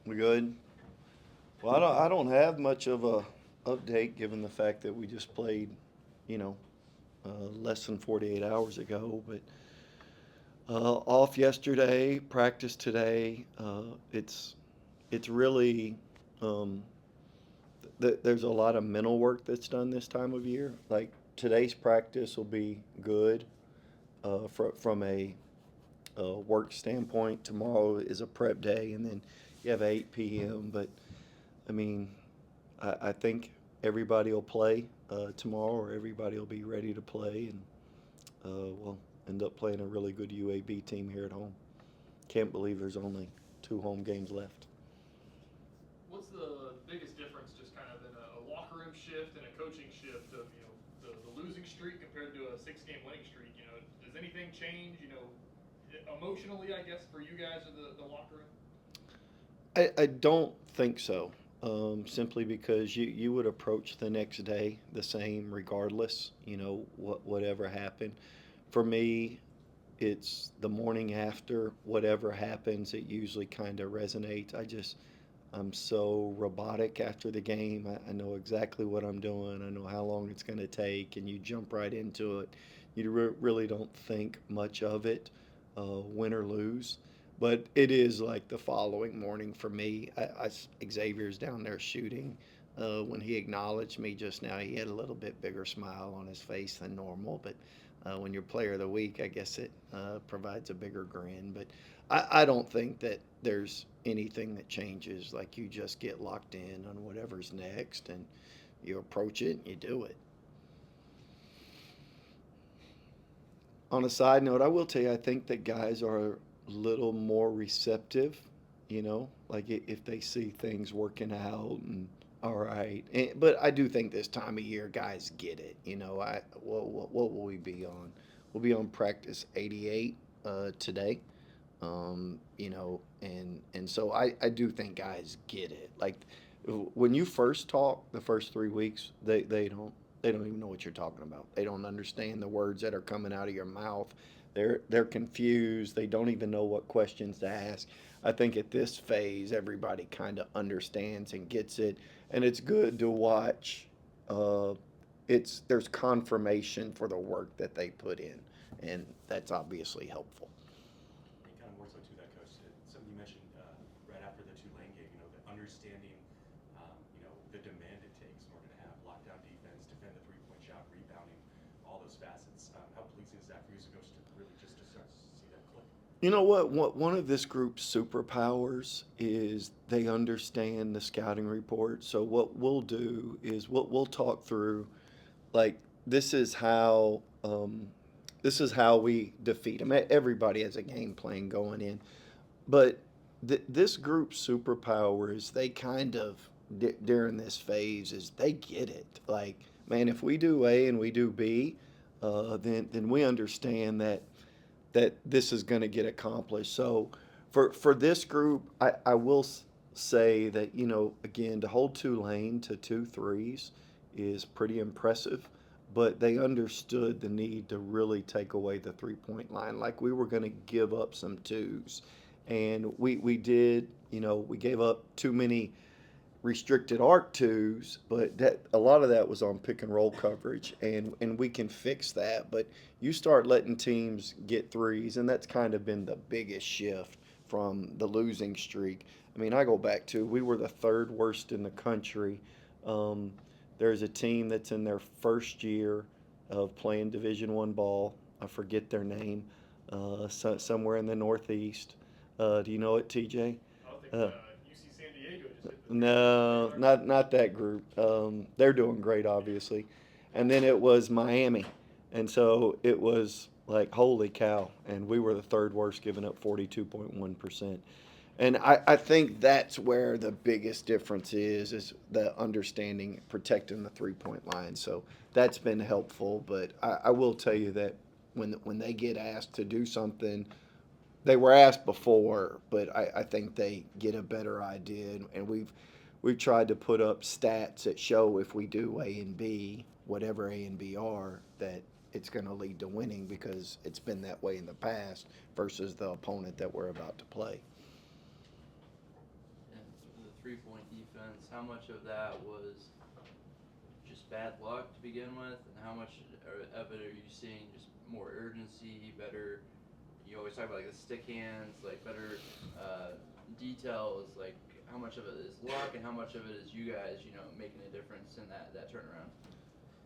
We good? Well, I don't have much of a update given the fact that we just played, you know, less than 48 hours ago. But off yesterday, practice today. It's really um, there's a lot of mental work that's done this time of year. Like today's practice will be good from a work standpoint. Tomorrow is a prep day, and then you have 8 p.m. But I mean, I think everybody will play tomorrow, or everybody will be ready to play, and we'll end up playing a really good UAB team here at home. Can't believe there's only 2 home games left. What's the biggest difference, just kind of in a locker room shift and a coaching shift of the losing streak compared to a six-game winning streak? Does anything change? Emotionally, I guess, for you guys or the locker room? I don't think so. Simply because you would approach the next day the same regardless, whatever happened. For me, it's the morning after, whatever happens, it usually kind of resonates. I'm so robotic after the game. I know exactly what I'm doing. I know how long it's going to take, and you jump right into it. You really don't think much of it, win or lose. But it is like the following morning for me. Xavier's down there shooting. When he acknowledged me just now, he had a little bit bigger smile on his face than normal. But when you're player of the week, I guess it provides a bigger grin. But I don't think that there's anything that changes. Like you just get locked in on whatever's next, and you approach it and you do it. On a side note, I will tell you, I think that guys are a little more receptive. Like if they see things working out and all right. But I do think this time of year, guys get it. What will we be on? We'll be on practice 88 today. And so I do think guys get it. Like when you first talk the first 3 weeks, they don't even know what you're talking about. They don't understand the words that are coming out of your mouth. They're confused. They don't even know what questions to ask. I think at this phase, everybody kind of understands and gets it, and it's good to watch. Uh, there's confirmation for the work that they put in, and that's obviously helpful. And kind of more so to that, coach, something you mentioned right after the Tulane game, the understanding, the demand it takes in order to have lockdown defense, defend the three-point shot, rebounding, all those facets. How pleasing is that for you as a coach to really just to start to see that click? You know what? One of this group's superpowers is they understand the scouting report. So what we'll do is we'll talk through, like this is how we defeat them. Everybody has a game plan going in, but this group's superpower is they kind of during this phase is they get it. Like, man, if we do A and we do B, then we understand that this is going to get accomplished. So for this group, I will say that again, to hold Tulane to 2 threes is pretty impressive. But they understood the need to really take away the 3 point line. Like we were going to give up some twos, and we did. We gave up too many restricted arc twos, but that a lot of that was on pick and roll coverage, and we can fix that. But you start letting teams get threes, and that's kind of been the biggest shift from the losing streak. I mean, I go back to we were the third worst in the country. Um, there's a team that's in their first year of playing Division I ball. I forget their name. Somewhere in the Northeast. Do you know it, TJ? I don't think Uh, UC San Diego just hit the three-point no, arc. not that group. They're doing great, obviously. And then it was Miami, and so it was like holy cow. And we were the third worst, giving up 42.1%. And I think that's where the biggest difference is the understanding protecting the 3 point line. So that's been helpful. But I will tell you that when they get asked to do something, they were asked before, but I think they get a better idea, and we've tried to put up stats that show if we do A and B, whatever A and B are, that it's going to lead to winning because it's been that way in the past versus the opponent that we're about to play. 3-point defense, how much of that was just bad luck to begin with, and how much of it are you seeing just more urgency, better? You always talk about like the stick hands, like better details. Like how much of it is luck, and how much of it is you guys, making a difference in that turnaround?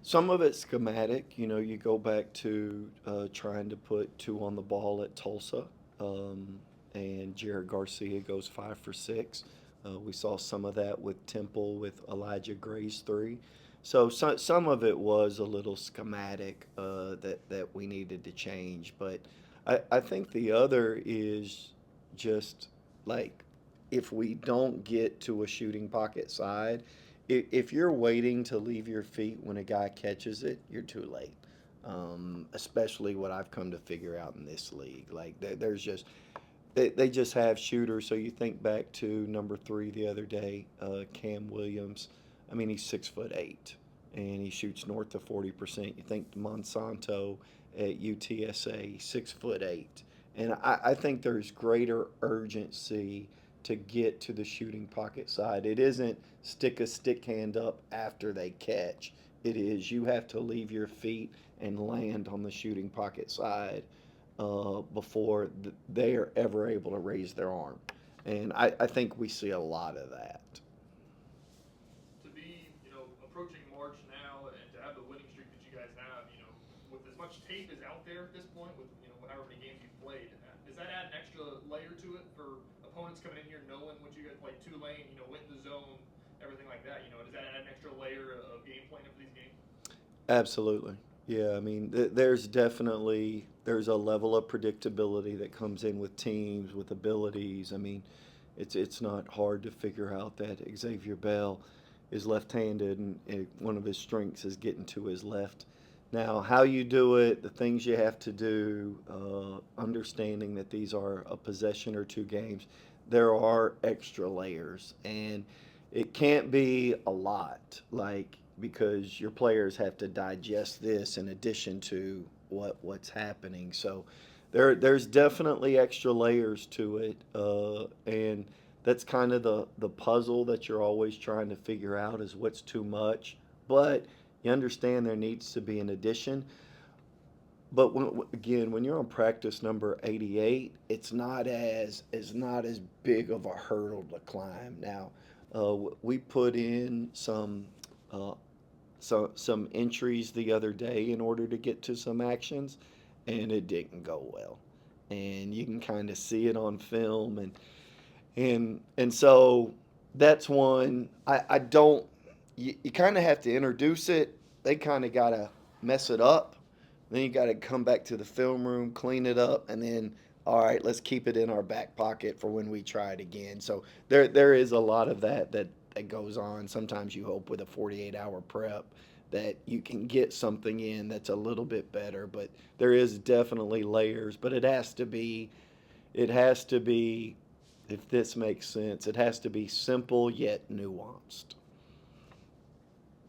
Some of it's schematic. You go back to trying to put two on the ball at Tulsa, and Jared Garcia goes 5 for 6. We saw some of that with Temple with Elijah Gray's 3. So some of it was a little schematic that we needed to change. But I think the other is just like if we don't get to a shooting pocket side, if you're waiting to leave your feet when a guy catches it, you're too late. Especially what I've come to figure out in this league. Like there's just they just have shooters. So you think back to number 3 the other day, Cam Williams. I mean, he's 6'8", and he shoots north of 40%. You think Monsanto at UTSA, 6'8", and I think there's greater urgency to get to the shooting pocket side. It isn't stick a stick hand up after they catch. It is you have to leave your feet and land on the shooting pocket side before they are ever able to raise their arm. And I think we see a lot of that. To be, approaching March now and to have the winning streak that you guys have, with as much tape as out there at this point, with, however many games you've played, does that add an extra layer to it for opponents coming in here knowing what you guys played Tulane, went in the zone, everything like that? Does that add an extra layer of game plan for these games? Absolutely. Yeah, I mean, there's a level of predictability that comes in with teams, with abilities. I mean, it's not hard to figure out that Xavier Bell is left-handed, and one of his strengths is getting to his left. Now, how you do it, the things you have to do, understanding that these are a possession or two games, there are extra layers, and it can't be a lot, like because your players have to digest this in addition to what's happening. So there's definitely extra layers to it, and that's kind of the puzzle that you're always trying to figure out is what's too much. But you understand there needs to be an addition. But again, when you're on practice number 88, it's not as big of a hurdle to climb. Now, we put in uh, some entries the other day in order to get to some actions, and it didn't go well. And you can kind of see it on film, and so that's one I don't. You kind of have to introduce it. They kind of gotta mess it up. Then you got to come back to the film room, clean it up, and then all right, let's keep it in our back pocket for when we try it again. So there is a lot of that goes on. Sometimes you hope with a 48-hour prep that you can get something in that's a little bit better, but there is definitely layers. But it has to be, if this makes sense, it has to be simple yet nuanced.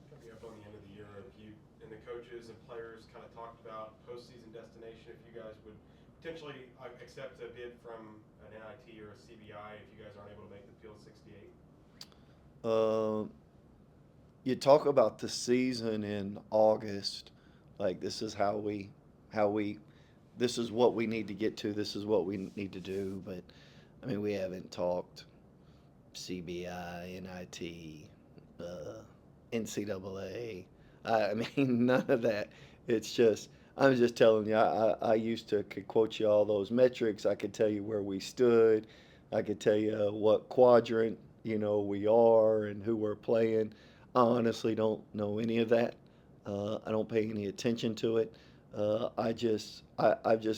Coming up on the end of the year, have you and the coaches and players kind of talked about postseason destination? If you guys would potentially accept a bid from an NIT or a CBI if you guys aren't able to make the field 68? You talk about the season in August, like this is how we this is what we need to get to, this is what we need to do, but I mean we haven't talked CBI, NIT, NCAA. I mean none of that. It's just I'm just telling you. I used to could quote you all those metrics. I could tell you where we stood. I could tell you what quadrant we are and who we're playing. I honestly don't know any of that. I don't pay any attention to it. I've just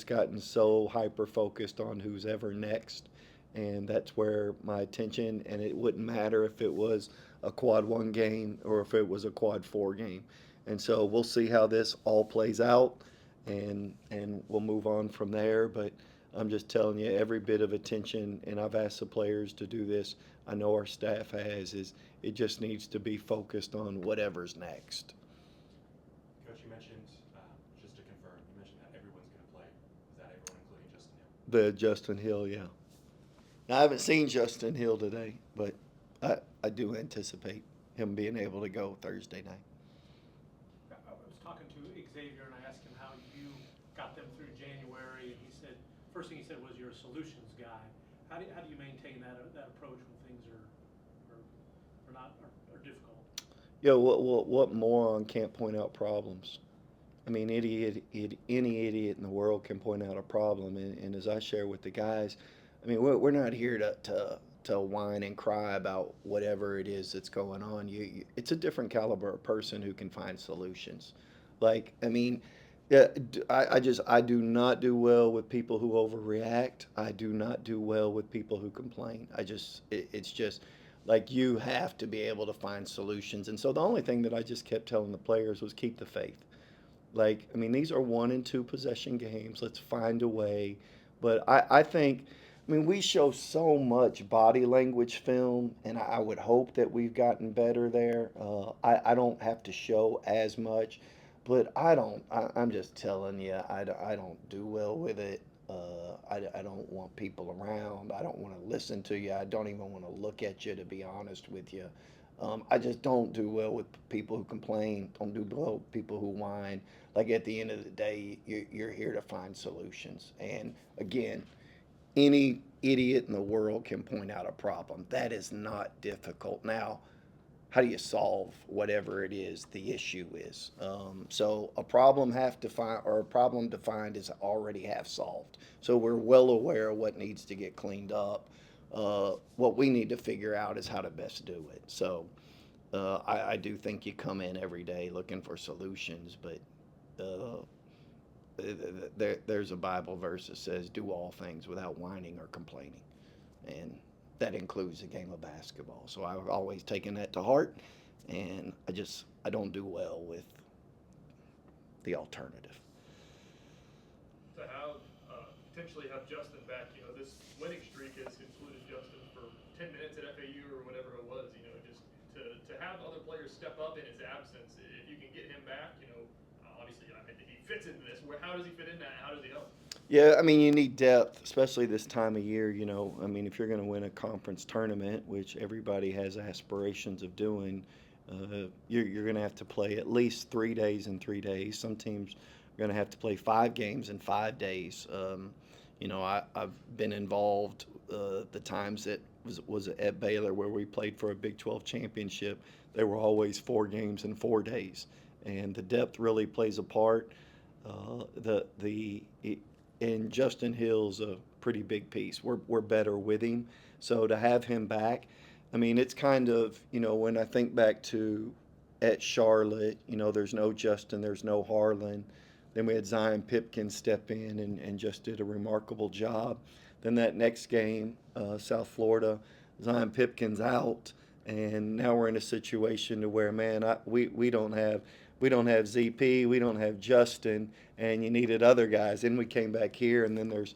gotten so hyper focused on who's ever next, and that's where my attention. And it wouldn't matter if it was a quad 1 game or if it was a quad 4 game. And so we'll see how this all plays out, and we'll move on from there. But I'm just telling you, every bit of attention, and I've asked the players to do this. I know our staff is it just needs to be focused on whatever's next. Coach, you mentioned, just to confirm, you mentioned that everyone's going to play. Is that everyone including Justin Hill? The Justin Hill, yeah. Now, I haven't seen Justin Hill today, but I do anticipate him being able to go Thursday night. I was talking to Xavier and I asked him how you got them through January, and he said, first thing he said was you're a solutions guy. How do you maintain that approach when things are difficult? Yeah, what moron can't point out problems? I mean, any idiot in the world can point out a problem. And as I share with the guys, I mean, we're not here to whine and cry about whatever it is that's going on. It's a different caliber of person who can find solutions. Like, I mean, yeah, I do not do well with people who overreact. I do not do well with people who complain. It's just like you have to be able to find solutions. And so the only thing that I just kept telling the players was keep the faith. Like, I mean, these are 1 and 2 possession games. Let's find a way. But I think, I mean, we show so much body language film, and I would hope that we've gotten better there. I don't have to show as much, but I'm just telling you, I don't do well with it. I don't want people around. I don't want to listen to you. I don't even want to look at you, to be honest with you. I just don't do well with people who complain. Don't do well with people who whine. Like at the end of the day, you're here to find solutions. And again, any idiot in the world can point out a problem. That is not difficult. Now, how do you solve whatever it is the issue is? So a problem have to find or a problem defined is already half solved. So we're well aware of what needs to get cleaned up. What we need to figure out is how to best do it. So I do think you come in every day looking for solutions, but uh, there's a Bible verse that says, "Do all things without whining or complaining," and that includes the game of basketball. So I've always taken that to heart, and I don't do well with the alternative. To have potentially have Justin back, this winning streak has included Justin for 10 minutes at FAU or whatever it was. Just to have other players step up in his absence. If you can get him back, obviously I think he fits into this. How does he fit in that? How does he help? Yeah, I mean, you need depth, especially this time of year. I mean, if you're going to win a conference tournament, which everybody has aspirations of doing, you're going to have to play at least 3 days in 3 days. Some teams are going to have to play 5 games in 5 days. I've been involved the times that was at Baylor where we played for a Big 12 championship. They were always 4 games in 4 days, and the depth really plays a part. And Justin Hill's a pretty big piece. We're better with him, so to have him back, I mean, it's kind of when I think back to at Charlotte, there's no Justin, there's no Harlan. Then we had Zion Pipkin step in and just did a remarkable job. Then that next game, South Florida, Zion Pipkin's out, and now we're in a situation to where, man, we don't have ZP, we don't have Justin, and you needed other guys. Then we came back here, and then there's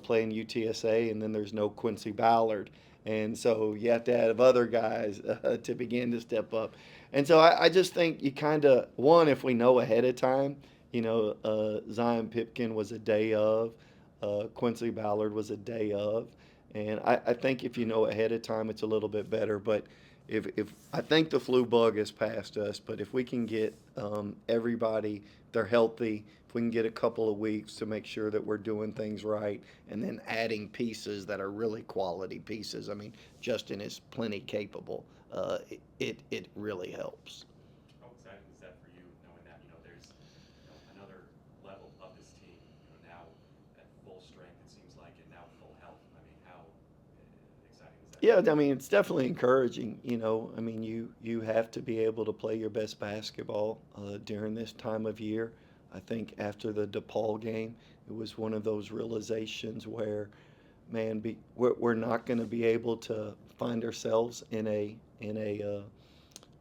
playing UTSA, and then there's no Quincy Ballard. And so you have to have other guys to begin to step up. And so I just think you kind of, if we know ahead of time, Zion Pipkin was a day of, Quincy Ballard was a day of. And I think if you know ahead of time, it's a little bit better. But if I think the flu bug has passed us, but if we can get everybody, they're healthy, if we can get a couple of weeks to make sure that we're doing things right, and then adding pieces that are really quality pieces. I mean, Justin is plenty capable. It really helps. How exciting is that for you, knowing that there's another level of this team now at full strength, it seems like, and now full health? I mean, how exciting is that? Yeah, I mean, it's definitely encouraging. I mean, you have to be able to play your best basketball during this time of year. I think after the DePaul game, it was one of those realizations where, man, we're not going to be able to find ourselves in a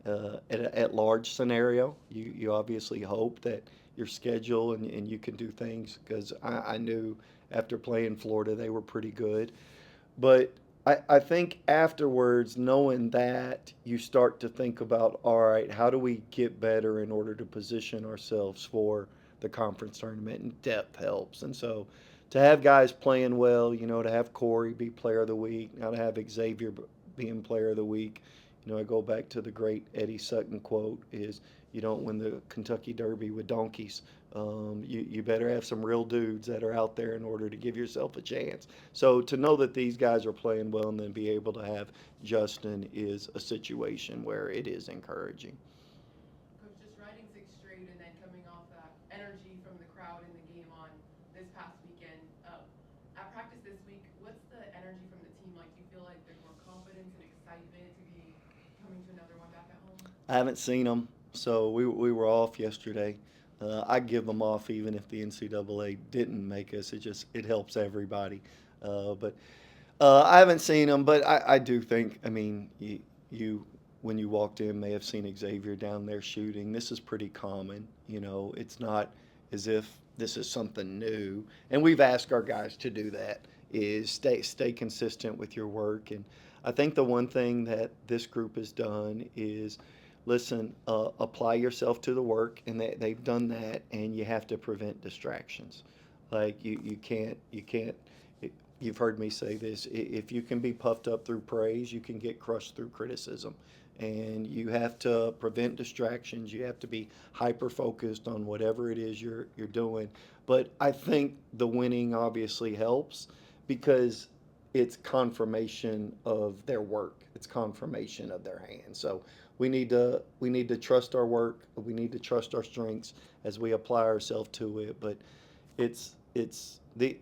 at large scenario. You obviously hope that your schedule and you can do things because I knew after playing Florida they were pretty good. But I think afterwards, knowing that, you start to think about, all right, how do we get better in order to position ourselves for the conference tournament? And depth helps. And so to have guys playing well, to have Corey be player of the week, now to have Xavier being player of the week. You know, I go back to the great Eddie Sutton quote is, you don't win the Kentucky Derby with donkeys. You better have some real dudes that are out there in order to give yourself a chance. So to know that these guys are playing well and then be able to have Justin is a situation where it is encouraging. Coach, just riding six straight and then coming off that energy from the crowd in the game on this past weekend. At practice this week, what's the energy from the team like? Do you feel like there's more confidence and excitement to be coming to another one back at home? I haven't seen them, so we were off yesterday. I give them off even if the NCAA didn't make us. It helps everybody. But I haven't seen them, but I do think. I mean, you when you walked in may have seen Xavier down there shooting. This is pretty common. You know, it's not as if this is something new. And we've asked our guys to do that. Is stay consistent with your work. And I think the one thing that this group has done is listen, apply yourself to the work, and they've done that, and you have to prevent distractions. Like you can't, you've heard me say this, if you can be puffed up through praise, you can get crushed through criticism. And you have to prevent distractions. You have to be hyper focused on whatever it is you're doing. But I think the winning obviously helps because it's confirmation of their work. It's confirmation of their hands. So we need to trust our work. We need to trust our strengths as we apply ourselves to it. But it's the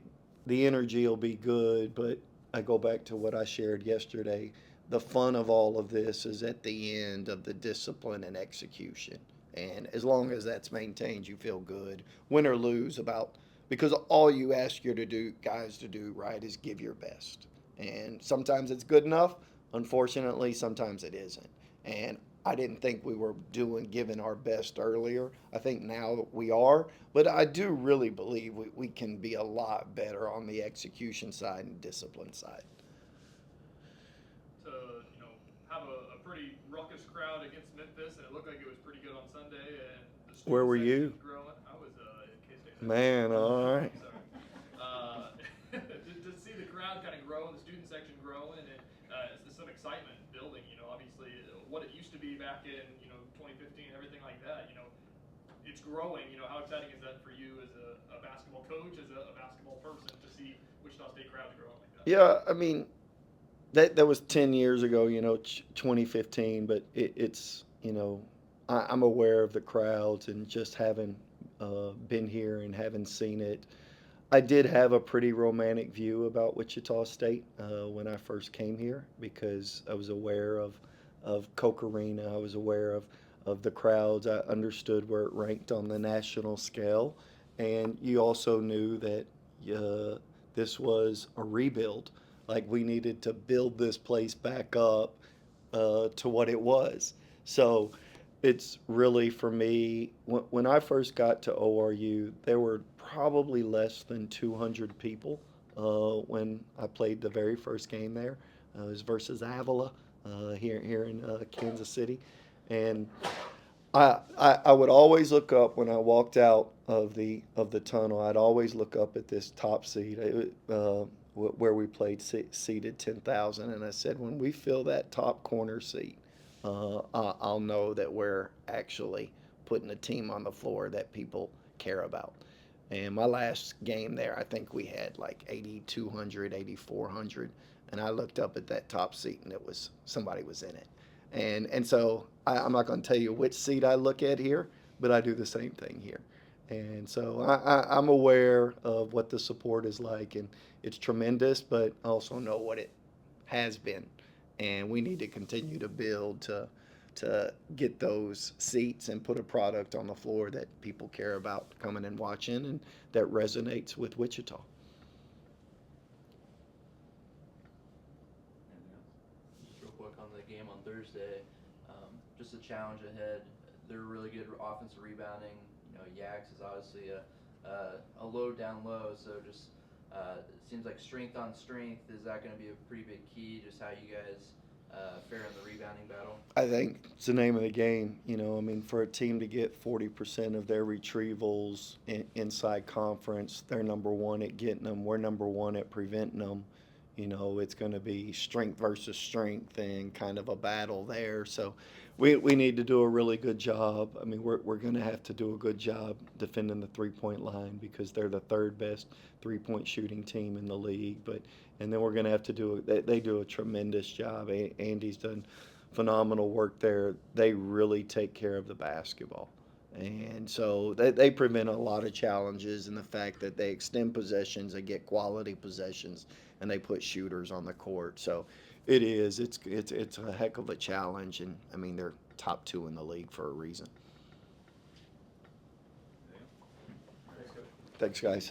energy will be good. But I go back to what I shared yesterday. The fun of all of this is at the end of the discipline and execution. And as long as that's maintained, you feel good, win or lose, about because all you ask your guys to do, right, is give your best. And sometimes it's good enough. Unfortunately, sometimes it isn't. And I didn't think we were giving our best earlier. I think now we are, but I do really believe we can be a lot better on the execution side and discipline side. To have a pretty ruckus crowd against Memphis, and it looked like it was pretty good on Sunday. And the student Where were section you? was growing. I was in K-State. Man, all right. Sorry. To see the crowd kind of grow and the student section growing, and some excitement building. Obviously, what it used to be back in 2015, everything like that. It's growing. How exciting is that for you as a basketball coach, as a basketball person, to see Wichita State crowds growing like that? Yeah, I mean, that was 10 years ago, 2015, but it's, I'm aware of the crowds and just having been here and having seen it. I did have a pretty romantic view about Wichita State when I first came here because I was aware of Coke Arena. I was aware of the crowds. I understood where it ranked on the national scale. And you also knew that this was a rebuild. Like we needed to build this place back up to what it was. So it's really for me, when I first got to ORU, there were probably less than 200 people when I played the very first game there. It was versus Avila here in Kansas City. And I would always look up when I walked out of the tunnel. I'd always look up at this top seat where we played seated 10,000, and I said, when we fill that top corner seat, I'll know that we're actually putting a team on the floor that people care about. And my last game there, I think we had like 8,200, 8,400, and I looked up at that top seat, and somebody was in it. And so I'm not going to tell you which seat I look at here, but I do the same thing here. And so I'm aware of what the support is like, and it's tremendous, but I also know what it has been. And we need to continue to build to get those seats and put a product on the floor that people care about coming and watching and that resonates with Wichita. Just real quick on the game on Thursday, just a challenge ahead. They're really good offensive rebounding. Yax is obviously a low down low, so just it seems like strength on strength. Is that going to be a pretty big key? Just how you guys fare in the rebounding battle? I think it's the name of the game. For a team to get 40% of their retrievals inside conference, they're number one at getting them. We're number one at preventing them. You know, it's going to be strength versus strength and kind of a battle there. So we need to do a really good job. I mean, we're going to have to do a good job defending the 3-point line because they're the third best 3-point shooting team in the league. And then we're going to have to they do a tremendous job. Andy's done phenomenal work there. They really take care of the basketball. And so they prevent a lot of challenges in the fact that they extend possessions, they get quality possessions, and they put shooters on the court. So it's a heck of a challenge, and I mean they're top 2 in the league for a reason. Thanks, guys.